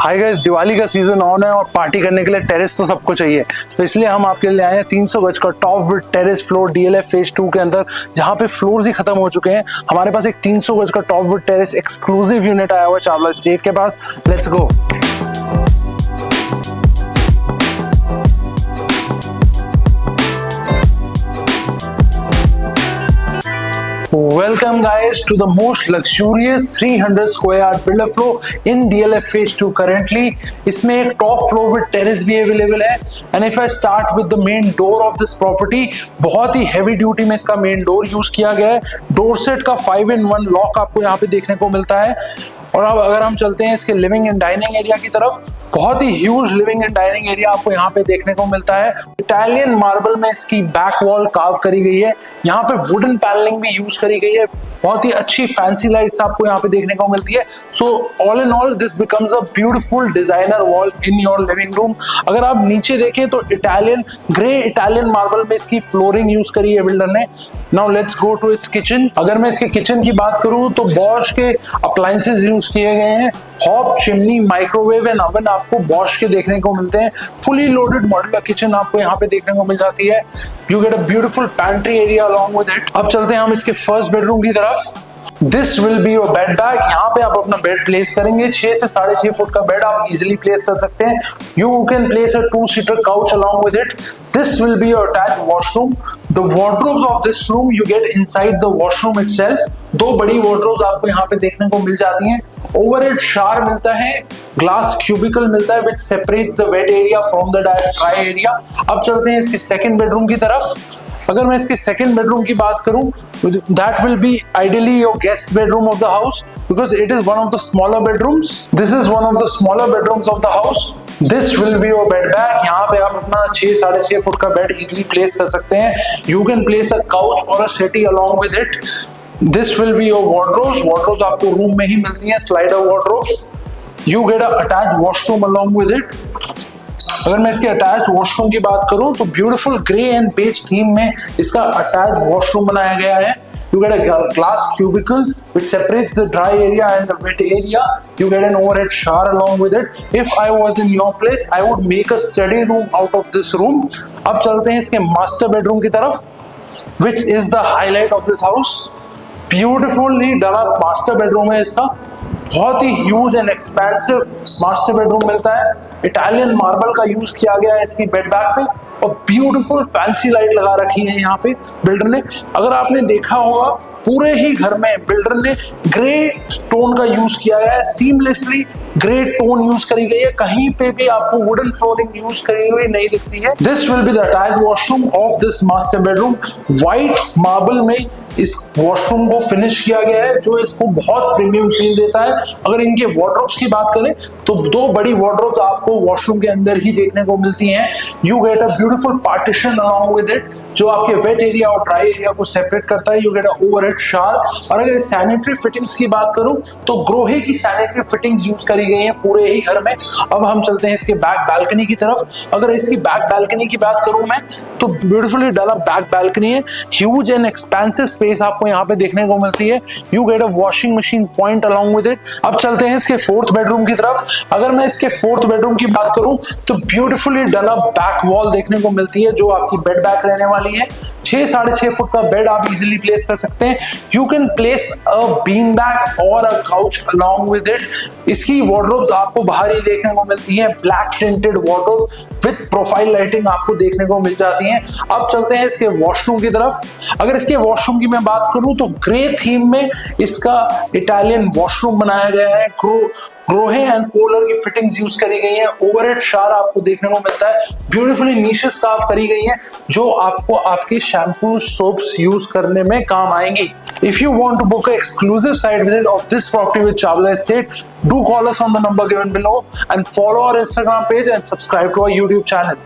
Hi guys, Diwali का season on है और पार्टी करने के लिए टेरेस तो सबको चाहिए। तो इसलिए हम आपके लिए आए हैं 300 गज का top with terrace floor DLF phase 2 के अंदर, जहां पे फ्लोर्स ही खत्म हो चुके हैं। हमारे पास एक 300 गज का top with terrace exclusive unit आया हुआ है चावला एस्टेट के पास। Let's go. Welcome guys to the most luxurious 300 square yard builder floor in DLF phase 2 currently। इसमें एक टॉप फ्लोर विद टेरेस भी अवेलेबल है। And if I start with the main door of this property, बहुत ही heavy duty में इसका main door use किया गया है। डोर सेट का 5-in-1 लॉक आपको यहाँ पे देखने को मिलता है। और अब अगर हम चलते हैं इसके लिविंग एंड डाइनिंग एरिया की तरफ, बहुत ही huge living and dining area आपको यहाँ पे देखने को मिलता है। इटालियन मार्बल में इसकी बैक वॉल कार्व करी गई है। यहाँ पे वुडन पैनलिंग भी यूज करी गई है। बहुत ही अच्छी फैंसी लाइट्स आपको यहाँ पे देखने को मिलती है। So all in all this becomes a beautiful designer wall in your living room. अगर आप नीचे देखें तो ग्रे इटालियन मार्बल में इसकी फ्लोरिंग यूज करी है बिल्डर ने। Now let's go to its kitchen. अगर मैं इसके किचन की बात करूं तो बॉश के अप्लायंसेस यूज किए गए हैं। Hob, chimney, microwave and oven आपको बॉश के देखने को मिलते हैं। फुली लोडेड मॉड्यूलर किचन आपको यहाँ पे देखने को मिल जाती है। You get a beautiful pantry area along with it. अब चलते हैं हम इसके फर्स्ट बेडरूम की तरफ। This will be your bed bag. यहाँ पे आप अपना बेड प्लेस करेंगे। 6 से 6.5 फुट का बेड आप इजिली प्लेस कर सकते हैं। You can place a 2-seater couch along with it. This will be your attached washroom. The wardrobes of this room you get inside the washroom itself. 2 बड़ी wardrobes आपको यहाँ पे देखने को मिल जाती हैं। ओवरहेड शावर मिलता है, ग्लास क्यूबिकल मिलता है which separates the wet area from the dry area. अब चलते हैं इसके सेकंड बेडरूम की तरफ। अगर मैं इसके सेकंड बेडरूम की बात करूं, that will be ideally your guest bedroom of the house because it is one of the smaller bedrooms. This is one of the smaller bedrooms of the house. This will be your bed bag. यहाँ पे आप अपना 6-6.5 foot का bed easily place कर सकते हैं। You can place a couch or a settee along with it. This will be your wardrobes. Wardrobes आपको room में ही मिलती हैं, slider wardrobes. You get a attached washroom along with it. अगर मैं इसके अटैच्ड वॉशरूम की बात करूं तो beautiful grey and beige theme में इसका अटैच्ड वॉशरूम बनाया गया है। You get a glass cubicle which separates the dry area and the wet area. You get an overhead shower along with it. If I was in your place, I would make a study room out of this room. अब चलते हैं इसके master bedroom की तरफ, which is the highlight of this house. Beautifully डला master bedroom है इसका। बहुत ही huge and expensive master bedroom मिलता है। इटालियन मार्बल का यूज किया गया है इसकी बेड बैग पे और ब्यूटीफुल फैंसी लाइट लगा रखी है यहाँ पे बिल्डर ने। अगर आपने देखा होगा पूरे ही घर में बिल्डर ने ग्रे टोन का यूज किया गया है। सीमलेसली ग्रे टोन यूज करी गई है। कहीं पे भी आपको वुडन फ्लोरिंग यूज करी हुई नहीं दिखती है। This will be the attached washroom of this master bedroom. White marble में इस वॉशरूम को फिनिश किया गया है जो इसको बहुत प्रीमियम फील देता है। अगर इनके वार्डरोब्स की बात करें तो 2 बड़ी वार्डरोब्स आपको वॉशरूम के अंदर ही देखने को मिलती हैं। You get a beautiful partition along with it जो आपके वेट एरिया और ड्राई एरिया को सेपरेट करता है। You get a overhead shower. और अगर सैनिटरी फिटिंग्स की बात करूं तो ग्रोहे की सैनिटरी फिटिंग्स यूज करी गई हैं पूरे ही घर में। अब हम चलते हैं इसके बैक बालकनी की तरफ। अगर इसकी बैक बालकनी की बात करूं मैं तो ब्यूटीफुली डला बैक बालकनी है। ह्यूज एंड एक्सपेंसिव स्पेस आपको यहाँ पे देखने को मिलती है। You get a washing machine point along with it. अब चलते हैं इसके फोर्थ बेडरूम की तरफ। अगर मैं इसके फोर्थ बेडरूम की बात करूं तो ब्यूटीफुली डला बैक वॉल देखने को मिलती है जो आपकी बेड बैक रहने वाली है। 6-6.5 फुट का बेड आप इजिली प्लेस कर सकते हैं। You can place a bean bag और a couch along with it. इसकी वार्डरोब्स आपको बाहर ही देखने को मिलती है। Black tinted wardrobe with profile lighting आपको देखने को मिल जाती है। अब चलते हैं इसके वॉशरूम की तरफ। अगर इसके वॉशरूम की मैं बात करूं तो ग्रे थीम में इसका इटालियन वॉशरूम बनाया गया है। ग्रोहे एंड पोलर की फिटिंग्स यूज करी गई हैं। ओवरहेड शावर आपको देखने को मिलता है। ब्यूटीफुली नीशेस कार्व करी गई हैं जो आपको आपके शैम्पू सोप्स यूज करने में काम आएंगी। If you want to book an exclusive site visit of this property with Chawla Estate, do call us on the number given below and follow our Instagram page and subscribe to our YouTube channel.